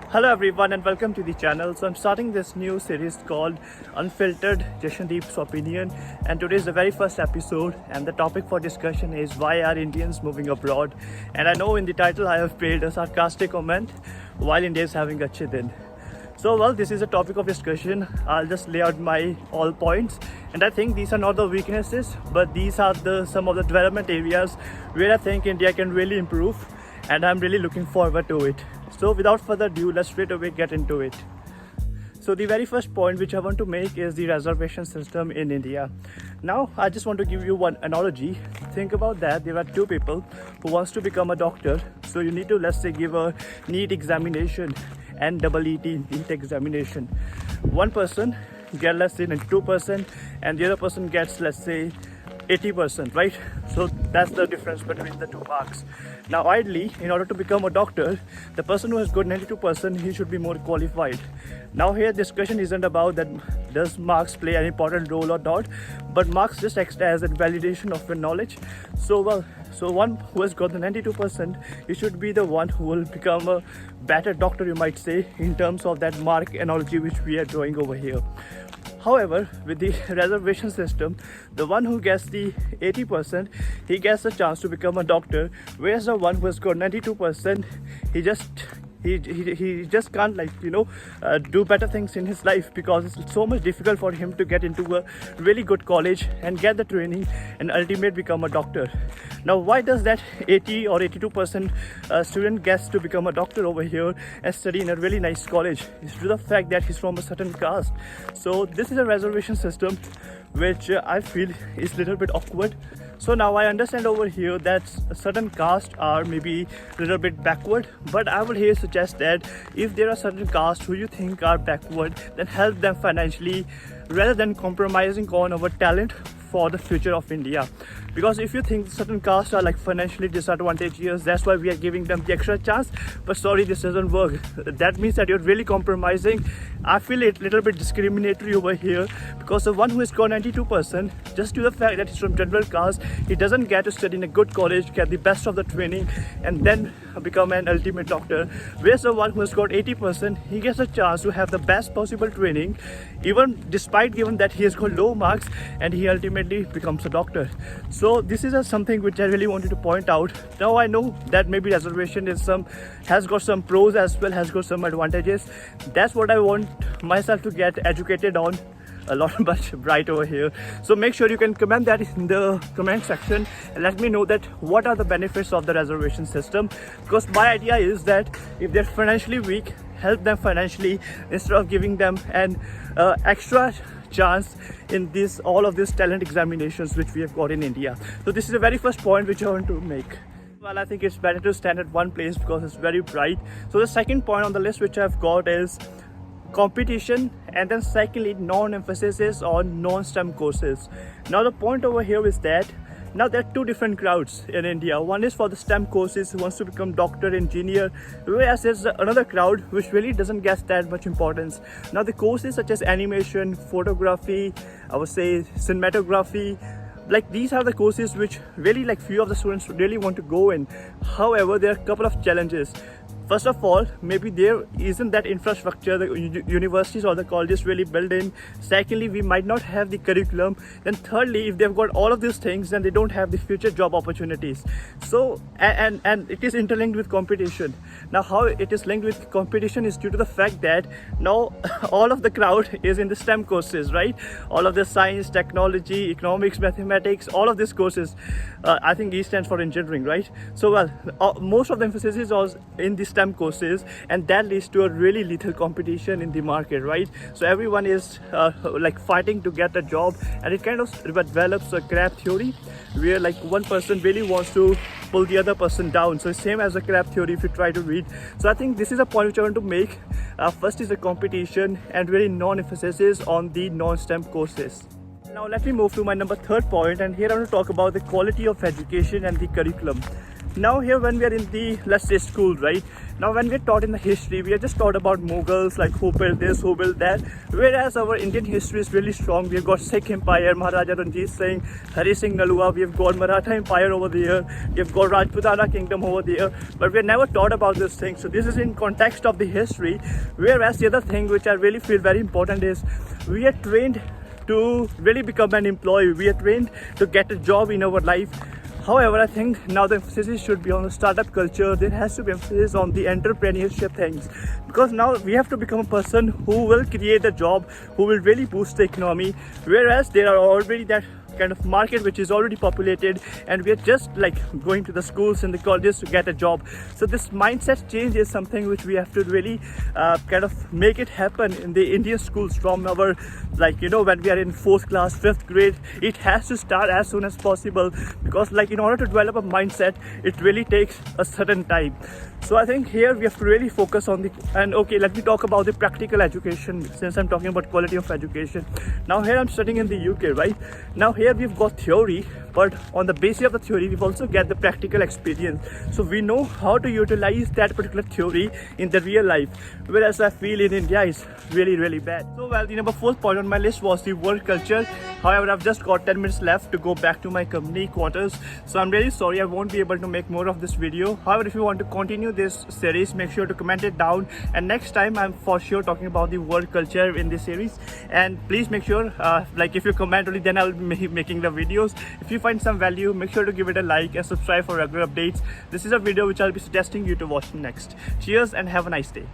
Hello everyone and welcome to the channel. So I'm starting this new series called Unfiltered Jashandeep's Opinion, and today is the very first episode and the topic for discussion is why are Indians moving abroad. And I know in the title I have paid a sarcastic comment while India is having a chitin. So this is a topic of discussion. I'll just lay out my all points, and I think these are not the weaknesses, but these are some of the development areas where I think India can really improve, and I'm really looking forward to it. So without further ado, let's straight away get into it. So the very first point which I want to make is the reservation system in India. Now I just want to give you one analogy. Think about that. There are two people who wants to become a doctor. So you need to, let's say, give a NEET examination and EET NEET examination. One person gets, let's say, 92%, and the other person gets, let's say, 80%, right? So that's the difference between the two marks. Now ideally, in order to become a doctor, the person who has got 92%, he should be more qualified. Now here discussion isn't about that does marks play an important role or not, but marks just act as a validation of your knowledge. So one who has got the 92%, he should be the one who will become a better doctor, you might say, in terms of that mark analogy which we are drawing over here. However, with the reservation system, the one who gets the 80%, he gets a chance to become a doctor, whereas the one who has got 92%, he just can't do better things in his life, because it's so much difficult for him to get into a really good college and get the training and ultimately become a doctor. Now why does that 80 or 82% student gets to become a doctor over here and study in a really nice college? It's due to the fact that he's from a certain caste. So this is a reservation system which I feel is a little bit awkward. So now I understand over here that certain castes are maybe a little bit backward, but I would here suggest that if there are certain castes who you think are backward, then help them financially rather than compromising on our talent for the future of India. Because if you think certain castes are like financially disadvantageous, that's why we are giving them the extra chance, but sorry, this doesn't work. That means that you're really compromising. I feel it a little bit discriminatory over here, because the one who has got 92%, just due to the fact that he's from general caste, he doesn't get to study in a good college, get the best of the training, and then become an ultimate doctor. Whereas the one who has got 80%, he gets a chance to have the best possible training, even despite given that he has got low marks, and he ultimately becomes a doctor. So this is something which I really wanted to point out. Now I know that maybe reservation has got some pros as well, has got some advantages. That's what I want myself to get educated on a lot much bright over here. So make sure you can comment that in the comment section and let me know that what are the benefits of the reservation system, because my idea is that if they're financially weak, help them financially instead of giving them an extra chance in all of these talent examinations which we have got in India. So this is the very first point which I want to make. Well, I think it's better to stand at one place because it's very bright. So the second point on the list which I've got is competition, and then secondly, non-emphasis on non-STEM courses. Now the point over here is that now there are two different crowds in India. One is for the STEM courses who wants to become doctor, engineer, whereas there's another crowd which really doesn't get that much importance. Now the courses such as animation, photography, I would say cinematography, like these are the courses which really few of the students really want to go in. However, there are a couple of challenges. First of all, maybe there isn't that infrastructure the universities or the colleges really build in. Secondly, we might not have the curriculum. Then thirdly, if they've got all of these things, then they don't have the future job opportunities. So and it is interlinked with competition. Now how it is linked with competition is due to the fact that now all of the crowd is in the STEM courses, right? All of the science, technology, economics, mathematics, all of these courses. I think E stands for engineering, right? So most of the emphasis is also in the STEM courses, and that leads to a really lethal competition in the market, right? So everyone is fighting to get a job, and it kind of develops a crab theory where one person really wants to pull the other person down. So same as a crab theory if you try to read. So I think this is a point which I want to make. First is the competition and really non-emphasis on the non-STEM courses. Now let me move to my third point, and here I want to talk about the quality of education and the curriculum. Now here when we are in the, let's say, school, right, Now when we're taught in the history, we are just taught about Mughals, like who built this, who built that, whereas our Indian history is really strong. We've got Sikh Empire, Maharaja Ranjit Singh, Hari Singh Nalua, we've got Maratha Empire over there, we've got Rajputana Kingdom over there, but we're never taught about this thing. So this is in context of the history. Whereas the other thing which I really feel very important is we are trained to really become an employee. We are trained to get a job in our life. However, I think now the emphasis should be on the startup culture. There has to be emphasis on the entrepreneurship things, because now we have to become a person who will create a job, who will really boost the economy, whereas there are already that kind of market which is already populated, and we are just like going to the schools and the colleges to get a job. So this mindset change is something which we have to really kind of make it happen in the Indian schools from our, like, you know, when we are in 4th class, 5th grade. It has to start as soon as possible, because like in order to develop a mindset, it really takes a certain time. So I think here we have to really focus on the, and okay, let me talk about the practical education, since I'm talking about quality of education. Now here I'm studying in the UK, right? Now here we've got theory, but on the basis of the theory we've also get the practical experience, so we know how to utilize that particular theory in the real life, whereas I feel in India is really bad. So well, the number 4th point on my list was the work culture. However, I've just got 10 minutes left to go back to my company quarters, so I'm really sorry I won't be able to make more of this video. However, if you want to continue this series, make sure to comment it down, and next time I'm for sure talking about the work culture in this series. And please make sure like if you comment only, then I'll be making the videos. If you find some value, make sure to give it a like and subscribe for regular updates. This is a video which I'll be suggesting you to watch next. Cheers and have a nice day.